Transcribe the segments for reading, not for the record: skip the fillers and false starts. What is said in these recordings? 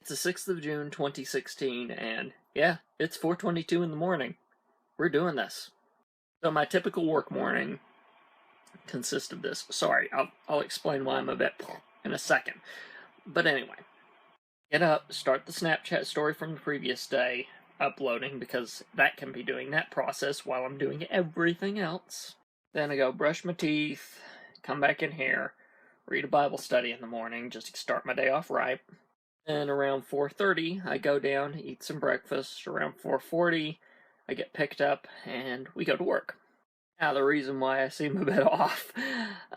It's the 6th of June, 2016, and yeah, it's 4:22 in the morning. We're doing this. So my typical work morning consists of this. Sorry, I'll explain why I'm a bit in a second. But anyway, get up, start the Snapchat story from the previous day, uploading, because that can be doing that process while I'm doing everything else. Then I go brush my teeth, come back in here, read a Bible study in the morning, just to start my day off right. Then around 4:30, I go down, eat some breakfast. Around 4:40, I get picked up, and we go to work. Now, the reason why I seem a bit off,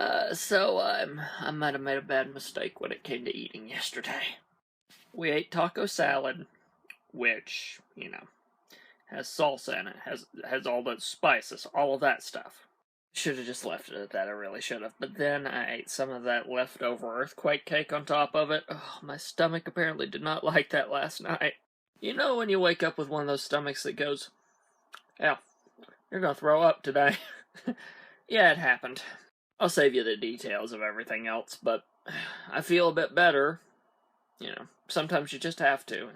I might have made a bad mistake when it came to eating yesterday. We ate taco salad, which, has salsa in it, has all the spices, all of that stuff. Should have just left it at that, I really should have. But then I ate some of that leftover earthquake cake on top of it. Oh, my stomach apparently did not like that last night. You know when you wake up with one of those stomachs that goes, yeah, you're gonna throw up today. Yeah, it happened. I'll save you the details of everything else, but I feel a bit better. Sometimes you just have to.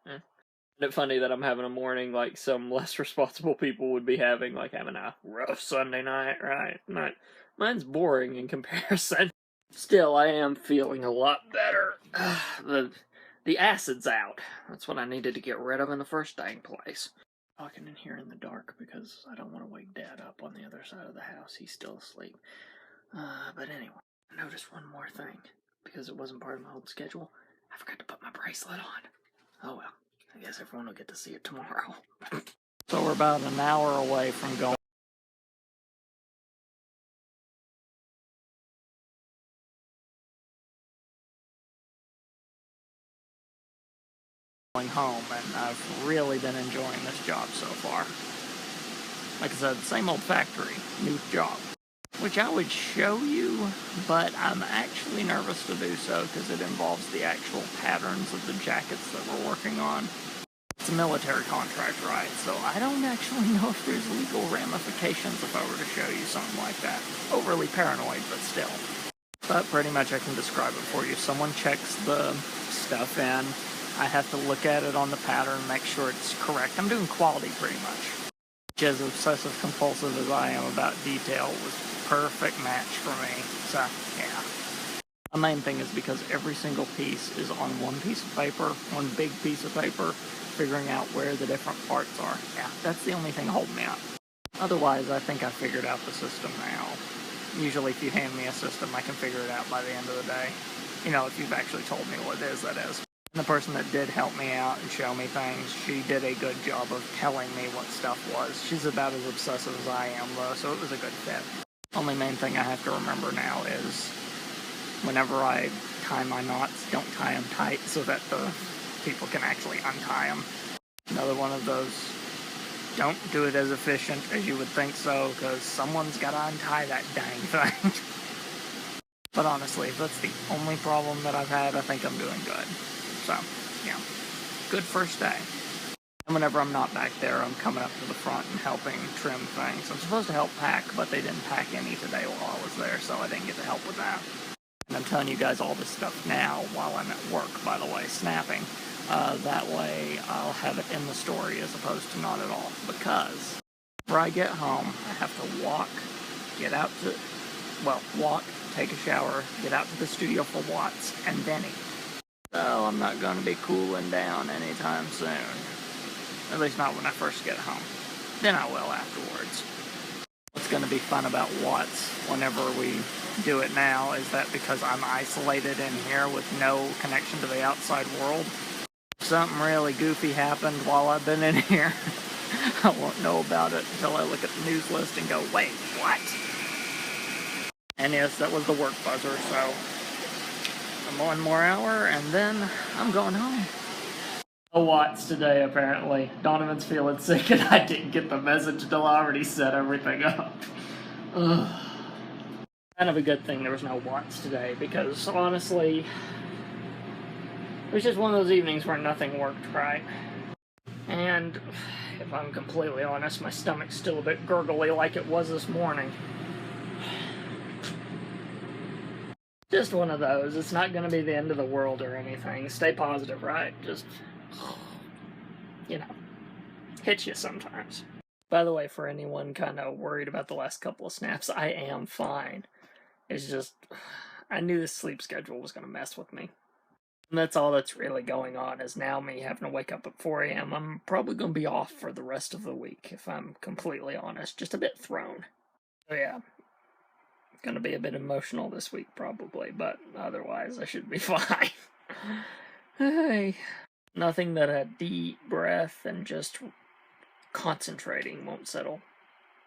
Isn't it funny that I'm having a morning like some less responsible people would be having, like having a rough Sunday night, right? Mine's boring in comparison. Still, I am feeling a lot better. The acid's out. That's what I needed to get rid of in the first dang place. Talking in here in the dark because I don't want to wake Dad up on the other side of the house. He's still asleep. But anyway, I noticed one more thing. Because it wasn't part of my old schedule, I forgot to put my bracelet on. Oh well. I guess everyone will get to see it tomorrow. So we're about an hour away from going home, and I've really been enjoying this job so far. Like I said, same old factory, new job. Which I would show you, but I'm actually nervous to do so because it involves the actual patterns of the jackets that we're working on. It's a military contract, right? So I don't actually know if there's legal ramifications if I were to show you something like that. Overly paranoid, but still. But pretty much I can describe it for you. Someone checks the stuff in. I have to look at it on the pattern, make sure it's correct. I'm doing quality pretty much. As obsessive compulsive as I am about detail, it was perfect match for me. So, yeah. The main thing is because every single piece is on one piece of paper, one big piece of paper, figuring out where the different parts are. Yeah, that's the only thing holding me up. Otherwise, I think I figured out the system now. Usually if you hand me a system, I can figure it out by the end of the day. If you've actually told me what it is, that is. And the person that did help me out and show me things, she did a good job of telling me what stuff was. She's about as obsessive as I am, though, so it was a good fit. Only main thing I have to remember now is whenever I tie my knots, don't tie them tight so that the people can actually untie them. Another one of those, don't do it as efficient as you would think so, because someone's got to untie that dang thing. But honestly, if that's the only problem that I've had, I think I'm doing good. So, yeah, good first day. And whenever I'm not back there, I'm coming up to the front and helping trim things. I'm supposed to help pack, but they didn't pack any today while I was there, so I didn't get to help with that. And I'm telling you guys all this stuff now while I'm at work, by the way, snapping. That way I'll have it in the story as opposed to not at all. Because whenever I get home, I have to walk, take a shower, get out to the studio for Watts, and then eat. So I'm not going to be cooling down anytime soon. At least not when I first get home. Then I will afterwards. What's going to be fun about Watts whenever we do it now is that because I'm isolated in here with no connection to the outside world, if something really goofy happened while I've been in here, I won't know about it until I look at the news list and go, wait, what? And yes, that was the work buzzer, so one more hour, and then I'm going home. No Watts today, apparently. Donovan's feeling sick, and I didn't get the message until I already set everything up. Ugh. Kind of a good thing there was no Watts today, because honestly, it was just one of those evenings where nothing worked right. And if I'm completely honest, my stomach's still a bit gurgly like it was this morning. Just one of those. It's not going to be the end of the world or anything. Stay positive, right? Just, you know, hits you sometimes. By the way, for anyone kind of worried about the last couple of snaps, I am fine. It's just, I knew this sleep schedule was going to mess with me. And that's all that's really going on, is now me having to wake up at 4 a.m. I'm probably going to be off for the rest of the week, if I'm completely honest. Just a bit thrown. So yeah, going to be a bit emotional this week probably, but otherwise I should be fine. Hey, nothing that a deep breath and just concentrating won't settle.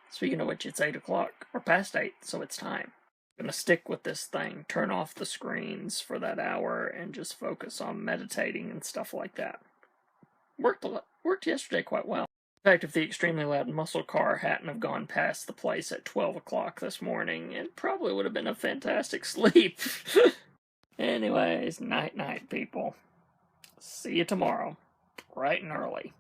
Speaking of which, it's 8 o'clock, or past 8, so it's time. I'm gonna stick with this thing, turn off the screens for that hour, and just focus on meditating and stuff like that. Worked yesterday quite well. In fact, if the extremely loud muscle car hadn't have gone past the place at 12 o'clock this morning, it probably would have been a fantastic sleep. Anyways, night-night, people. See you tomorrow, bright and early.